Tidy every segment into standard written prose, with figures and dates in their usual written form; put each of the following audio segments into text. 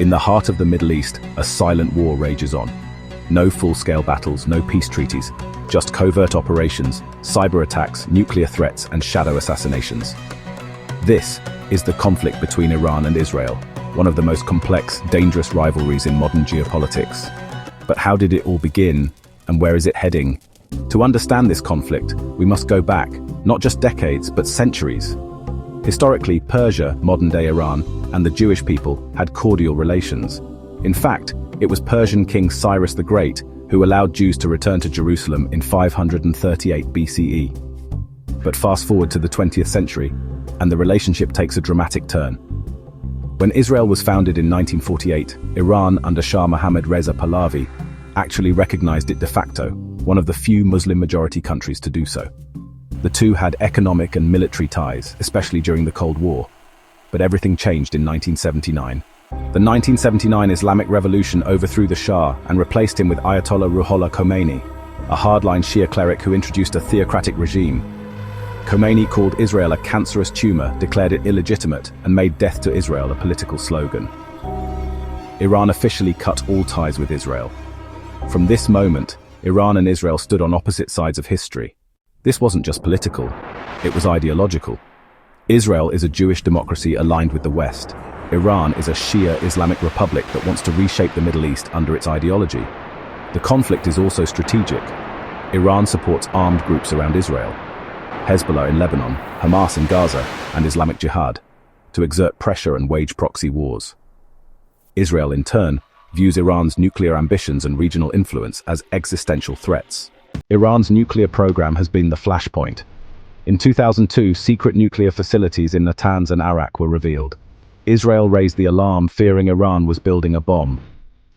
In the heart of the Middle East, a silent war rages on. No full-scale battles, no peace treaties, just covert operations, cyber attacks, nuclear threats, and shadow assassinations. This is the conflict between Iran and Israel, one of the most complex, dangerous rivalries in modern geopolitics. But how did it all begin, and where is it heading? To understand this conflict, we must go back, not just decades, but centuries. Historically, Persia, modern-day Iran, and the Jewish people had cordial relations. In fact, it was Persian King Cyrus the Great who allowed Jews to return to Jerusalem in 538 BCE. But fast forward to the 20th century, and the relationship takes a dramatic turn. When Israel was founded in 1948, Iran, under Shah Mohammad Reza Pahlavi, actually recognized it de facto, one of the few Muslim-majority countries to do so. The two had economic and military ties, especially during the Cold War. But everything changed in 1979. The 1979 Islamic Revolution overthrew the Shah and replaced him with Ayatollah Ruhollah Khomeini, a hardline Shia cleric who introduced a theocratic regime. Khomeini called Israel a cancerous tumor, declared it illegitimate, and made death to Israel a political slogan. Iran officially cut all ties with Israel. From this moment, Iran and Israel stood on opposite sides of history. This wasn't just political, it was ideological. Israel is a Jewish democracy aligned with the West. Iran is a Shia Islamic republic that wants to reshape the Middle East under its ideology. The conflict is also strategic. Iran supports armed groups around Israel, Hezbollah in Lebanon, Hamas in Gaza, and Islamic Jihad, to exert pressure and wage proxy wars. Israel, in turn, views Iran's nuclear ambitions and regional influence as existential threats. Iran's nuclear program has been the flashpoint. In 2002, secret nuclear facilities in Natanz and Arak were revealed. Israel raised the alarm, fearing Iran was building a bomb.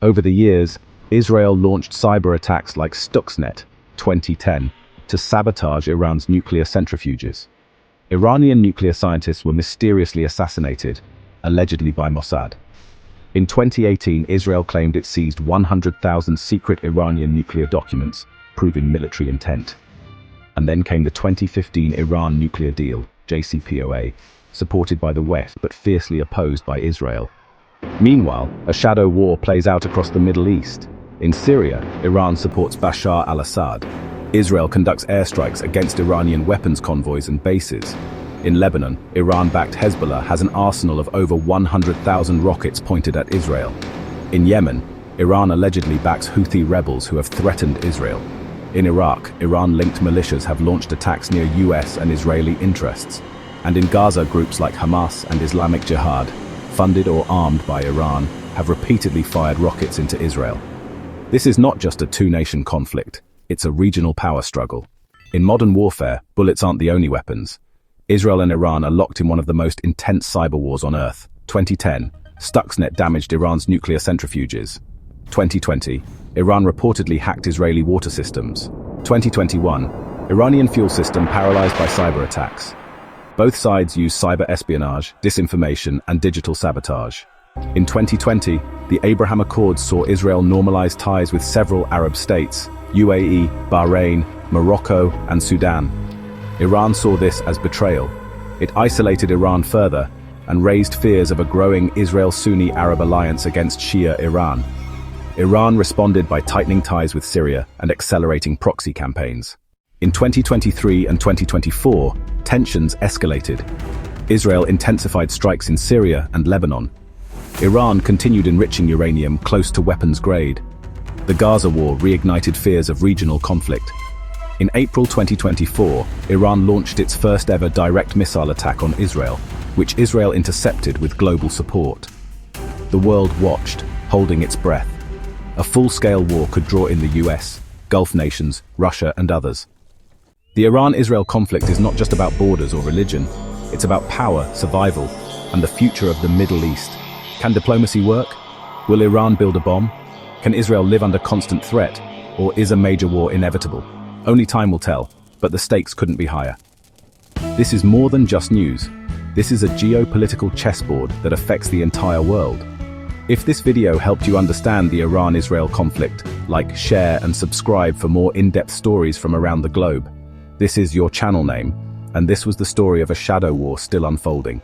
Over the years, Israel launched cyber attacks like Stuxnet 2010 to sabotage Iran's nuclear centrifuges. Iranian nuclear scientists were mysteriously assassinated, allegedly by Mossad. In 2018, Israel claimed it seized 100,000 secret Iranian nuclear documents, proving military intent. And then came the 2015 Iran nuclear deal, JCPOA, supported by the West but fiercely opposed by Israel. Meanwhile, a shadow war plays out across the Middle East. In Syria, Iran supports Bashar al-Assad. Israel conducts airstrikes against Iranian weapons convoys and bases. In Lebanon, Iran-backed Hezbollah has an arsenal of over 100,000 rockets pointed at Israel. In Yemen, Iran allegedly backs Houthi rebels who have threatened Israel. In Iraq, Iran-linked militias have launched attacks near US and Israeli interests. And in Gaza, groups like Hamas and Islamic Jihad, funded or armed by Iran, have repeatedly fired rockets into Israel. This is not just a two-nation conflict, it's a regional power struggle. In modern warfare, bullets aren't the only weapons. Israel and Iran are locked in one of the most intense cyber wars on Earth. 2010, Stuxnet damaged Iran's nuclear centrifuges. 2020, Iran reportedly hacked Israeli water systems. 2021, Iranian fuel system paralyzed by cyber attacks. Both sides use cyber espionage, disinformation, and digital sabotage. In 2020, the Abraham Accords saw Israel normalize ties with several Arab states, UAE, Bahrain, Morocco, and Sudan. Iran saw this as betrayal. It isolated Iran further and raised fears of a growing Israel-Sunni Arab alliance against Shia Iran. Iran responded by tightening ties with Syria and accelerating proxy campaigns. In 2023 and 2024, tensions escalated. Israel intensified strikes in Syria and Lebanon. Iran continued enriching uranium close to weapons grade. The Gaza war reignited fears of regional conflict. In April 2024, Iran launched its first ever direct missile attack on Israel, which Israel intercepted with global support. The world watched, holding its breath. A full-scale war could draw in the US, Gulf nations, Russia, and others. The Iran-Israel conflict is not just about borders or religion, it's about power, survival, and the future of the Middle East. Can diplomacy work? Will Iran build a bomb? Can Israel live under constant threat? Or is a major war inevitable? Only time will tell, but the stakes couldn't be higher. This is more than just news. This is a geopolitical chessboard that affects the entire world. If this video helped you understand the Iran-Israel conflict, like, share, and subscribe for more in-depth stories from around the globe. This is your channel name, and this was the story of a shadow war still unfolding.